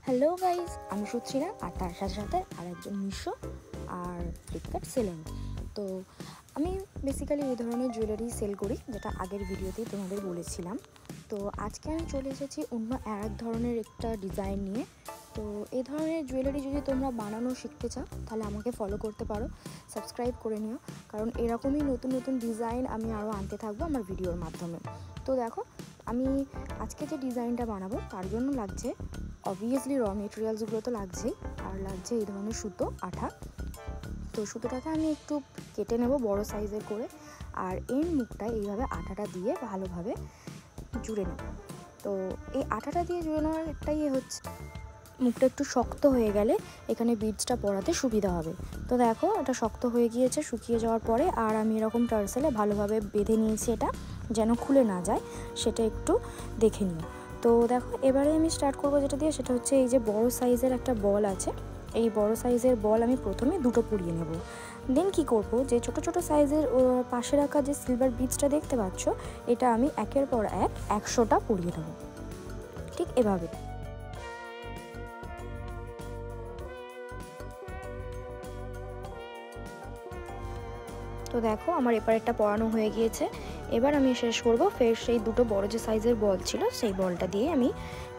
Hello guys, আমি সুচিরা আর তার সাথে সাথে আরেকজন মিশো আর ফ্লিপকার্ট সেলার। তো আমি বেসিক্যালি এই ধরনের জুয়েলারি সেল করি, যেটা আগের ভিডিওতেই তোমাদের বলেছিলাম। তো আজকে আমি চলে এসেছি অন্য এক ধরনের একটা ডিজাইন নিয়ে। তো এই ধরনের জুয়েলারি যদি তোমরা বানানো শিখতে চাও তাহলে আমাকে ফলো করতে পারো, সাবস্ক্রাইব করে নিও, কারণ এরকমই নতুন নতুন ডিজাইন আমি আরও আনতে থাকবো আমার ভিডিওর মাধ্যমে। তো দেখো, আমি আজকে যে ডিজাইনটা বানাবো তার জন্য লাগছে অবভিয়াসলি র মেটেরিয়ালসগুলো তো লাগছেই, আর লাগছে এই ধরনের সুতো, আঠা। তো সুতোটাকে আমি একটু কেটে নেব বড় সাইজের করে, আর এর মুখটা এইভাবে আঠাটা দিয়ে ভালোভাবে জুড়ে নেব। তো এই আঠাটা দিয়ে জুড়ে নেওয়ার একটাই হচ্ছে, মুখটা একটু শক্ত হয়ে গেলে এখানে বিডসটা পরাতে সুবিধা হবে। তো দেখো, এটা শক্ত হয়ে গিয়েছে শুকিয়ে যাওয়ার পরে, আর আমি এরকম টার্সেলে ভালোভাবে বেঁধে নিয়েছি, এটা যেন খুলে না যায় সেটা একটু দেখে নিও। তো দেখো, এবারে আমি স্টার্ট করবো যেটা দিয়ে, সেটা হচ্ছে এই যে বড় সাইজের একটা বল আছে, এই বড় সাইজের বল আমি প্রথমে দুটো পুড়িয়ে নেব। দেন কি করব, যে ছোট ছোট সাইজের পাশে রাখা যে সিলভার বিডসটা দেখতে পাচ্ছ, এটা আমি একের পর এক 100টা পুড়িয়ে দেবো, ঠিক এভাবে। তো দেখো, আমার এপারেরটা পরানো হয়ে গিয়েছে। এবার আমি শেষ করব ফের সেই দুটো বড় যে সাইজের বল ছিল সেই বলটা দিয়ে আমি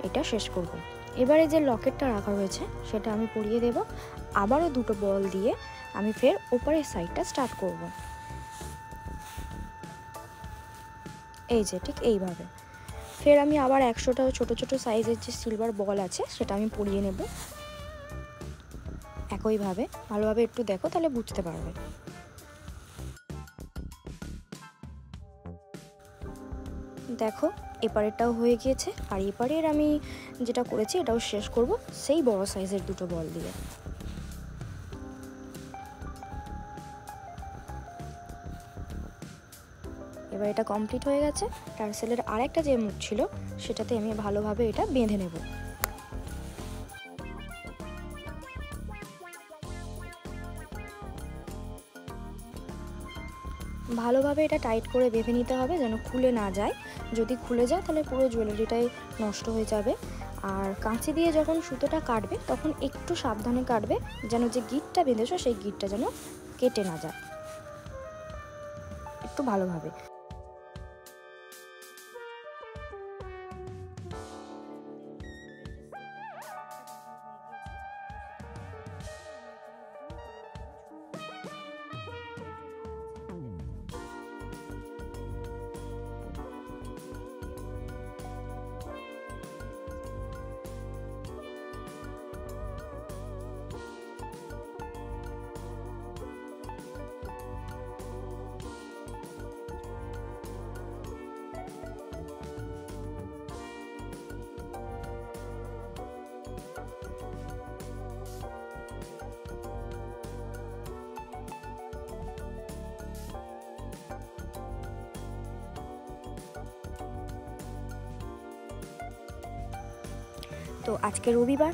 এটা শেষ করব। এবারে যে লকেটটা রাখা রয়েছে সেটা আমি পরিয়ে দেব, আবারও দুটো বল দিয়ে আমি ফের ওপারের সাইডটা স্টার্ট করব। এই যে ঠিক এইভাবে ফের আমি আবার 100টা ছোট ছোট সাইজের যে সিলভার বল আছে সেটা আমি পরিয়ে নেব একইভাবে। ভালোভাবে একটু দেখো, তাহলে বুঝতে পারবে। দেখো, এপারেরটাও হয়ে গিয়েছে, আর এপারের আমি যেটা করেছি এটাও শেষ করব সেই বড় সাইজের দুটো বল দিয়ে। এবার এটা কমপ্লিট হয়ে গেছে। টার্সেলের আরেকটা যে মুখ ছিল সেটাতে আমি ভালোভাবে এটা বেঁধে নেব। ভালোভাবে এটা টাইট করে বেঁধে নিতে হবে যেন খুলে না যায়। যদি খুলে যায় তাহলে পুরো জুয়েলারিটাই নষ্ট হয়ে যাবে। আর কাঁচি দিয়ে যখন সুতোটা কাটবে তখন একটু সাবধানে কাটবে, যেন যে গিঁটটা বেঁধেছো সেই গিঁটটা যেন কেটে না যায়, একটু ভালোভাবে। তো আজকে রবিবার,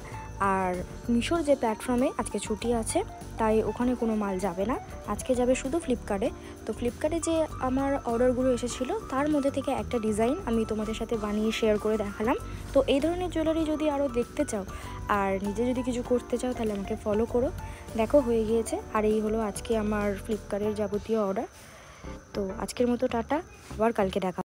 আর মিশোর যে প্ল্যাটফর্মে আজকে ছুটি আছে, তাই ওখানে কোনো মাল যাবে না, আজকে যাবে শুধু ফ্লিপকার্টে। তো ফ্লিপকার্টে যে আমার অর্ডারগুলো এসেছিলো তার মধ্যে থেকে একটা ডিজাইন আমি তোমাদের সাথে বানিয়ে শেয়ার করে দেখালাম। তো এই ধরনের জুয়েলারি যদি আরও দেখতে চাও আর নিজে যদি কিছু করতে চাও তাহলে আমাকে ফলো করো। দেখো, হয়ে গিয়েছে। আর এই হলো আজকে আমার ফ্লিপকার্টের যাবতীয় অর্ডার। তো আজকের মতো টাটা, আবার কালকে দেখা।